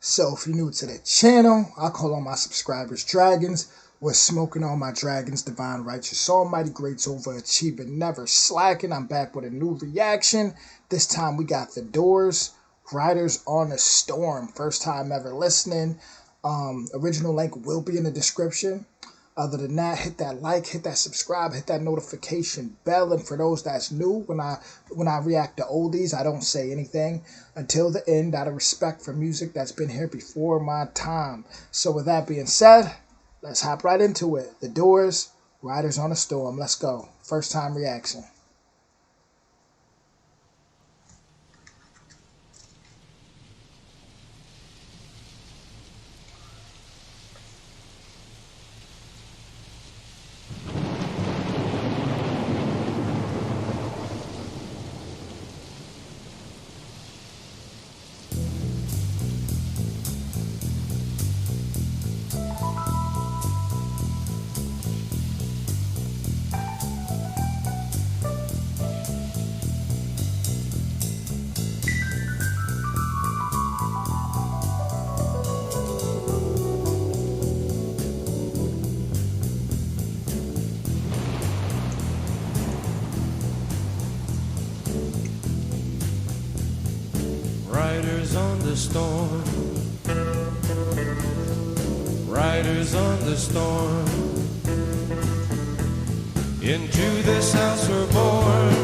So if you're new to the channel, I call all my subscribers dragons. We're smoking all my dragons, divine, righteous, almighty, greats, overachieving, never slacking. I'm back with a new reaction. This time we got The Doors, Riders on the Storm. First time ever listening. Original link will be in the description. Other than that, hit that like, hit that subscribe, hit that notification bell. And for those that's new, when I react to oldies, I don't say anything until the end out of respect for music that's been here before my time. So with that being said, let's hop right into it. The Doors, Riders on a Storm. Let's go. First time reaction. Riders on the storm, riders on the storm. Into this house we're born,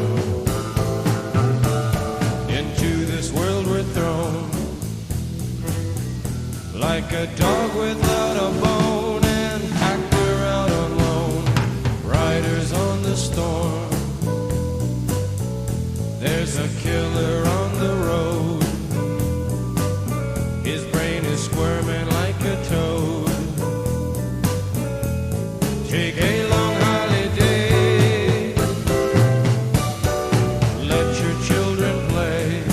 into this world we're thrown. Like a dog without a bone, and actor out on loan. Riders on the storm, there's a killer on the road. His brain is squirming like a toad. Take a long holiday, let your children play.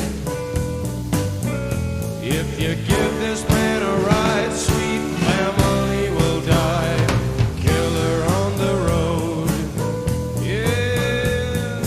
If you give this man a ride, sweet family will die. Killer on the road, yeah.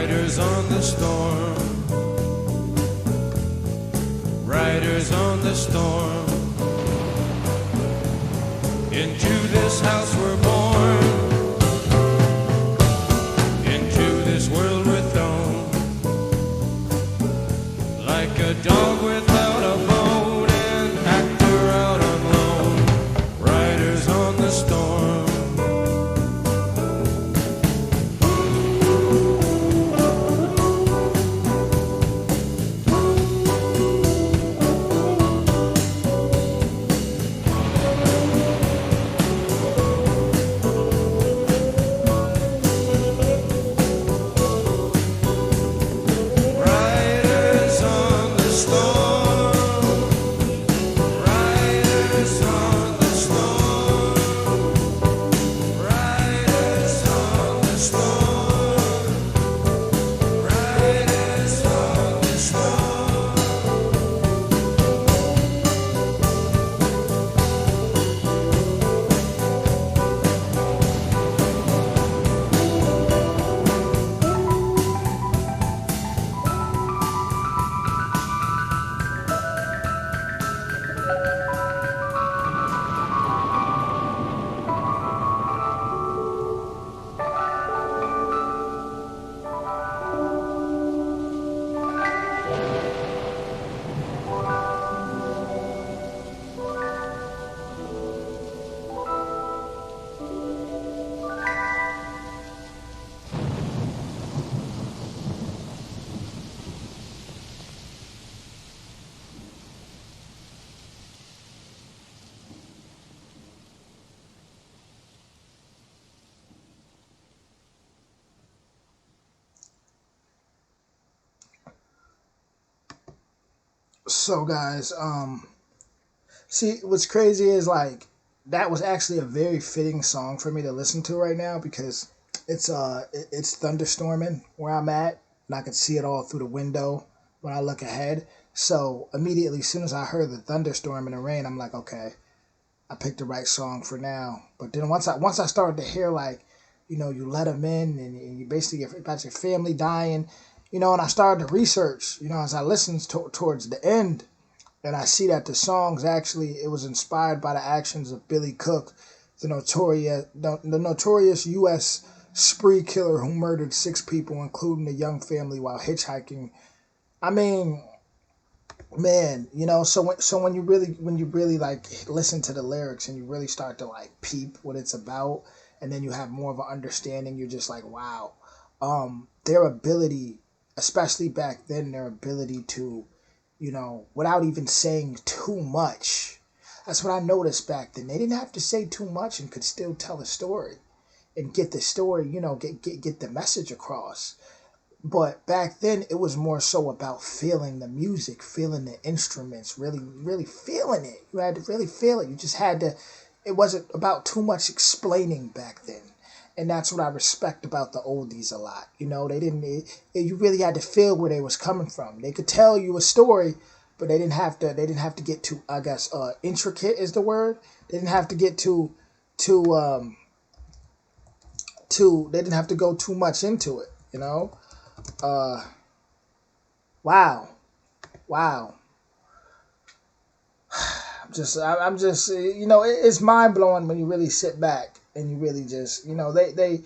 Riders on the storm. Riders on the storm. Into this house we're born. Into this world we're thrown. Like a dog without a bone, an actor out on loan. Riders on the storm. Riders on the storm. Riders on the storm. Riders on the storm. Riders on the storm. So guys, see what's crazy is like that was actually a very fitting song for me to listen to right now because it's thunderstorming where I'm at and I can see it all through the window when I look ahead. So immediately, as soon as I heard the thunderstorm and the rain, I'm like, okay, I picked the right song for now. But then once I started to hear like, you let them in and you basically get about your family dying, and I started to research, as I listened towards the end, and I see that the songs actually it was inspired by the actions of Billy Cook, the notorious U.S. spree killer who murdered 6 people, including a young family, while hitchhiking. I mean, man, so when you really like listen to the lyrics and you really start to like peep what it's about, and then you have more of an understanding, you're just like, wow, their ability, especially back then, their ability to, without even saying too much. That's what I noticed back then. They didn't have to say too much and could still tell a story and get the story, get the message across. But back then, it was more so about feeling the music, feeling the instruments, really, really feeling it. You had to really feel it. You just had to, it wasn't about too much explaining back then. And that's what I respect about the oldies a lot. They didn't, you really had to feel where they was coming from. They could tell you a story, but they didn't have to get too, I guess, intricate is the word. They didn't have to get too, they didn't have to go too much into it. Wow, wow. I'm just, it's mind blowing when you really sit back and you really just, that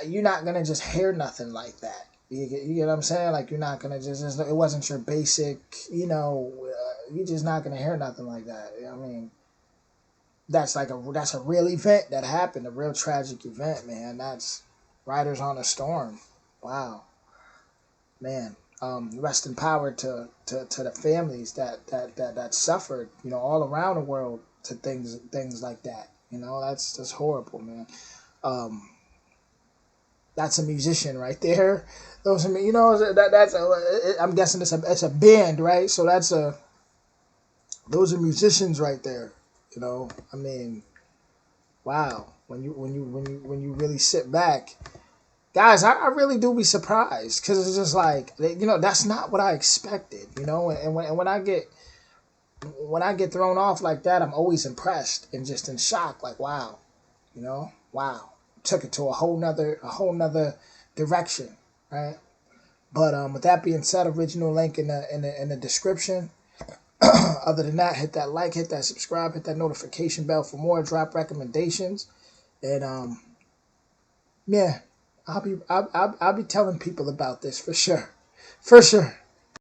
you're not gonna just hear nothing like that. You get what I'm saying? Like you're not gonna just it wasn't your basic, you're just not gonna hear nothing like that. I mean, that's a real event that happened, a real tragic event, man. That's Riders on a Storm. Wow, man. Rest in power to the families that suffered, all around the world to things like that. That's horrible, man. Um, that's a musician right there. Those are, that's I'm guessing it's a band, right? So those are musicians right there. I mean, wow. When you really sit back, guys, I really do be surprised because it's just like that's not what I expected. And when I get thrown off like that, I'm always impressed and just in shock. Like wow, wow, took it to a whole nother direction, right? But with that being said, original link in the description. Other than that, hit that like, hit that subscribe, hit that notification bell for more drop recommendations, and yeah, I'll be telling people about this for sure, for sure.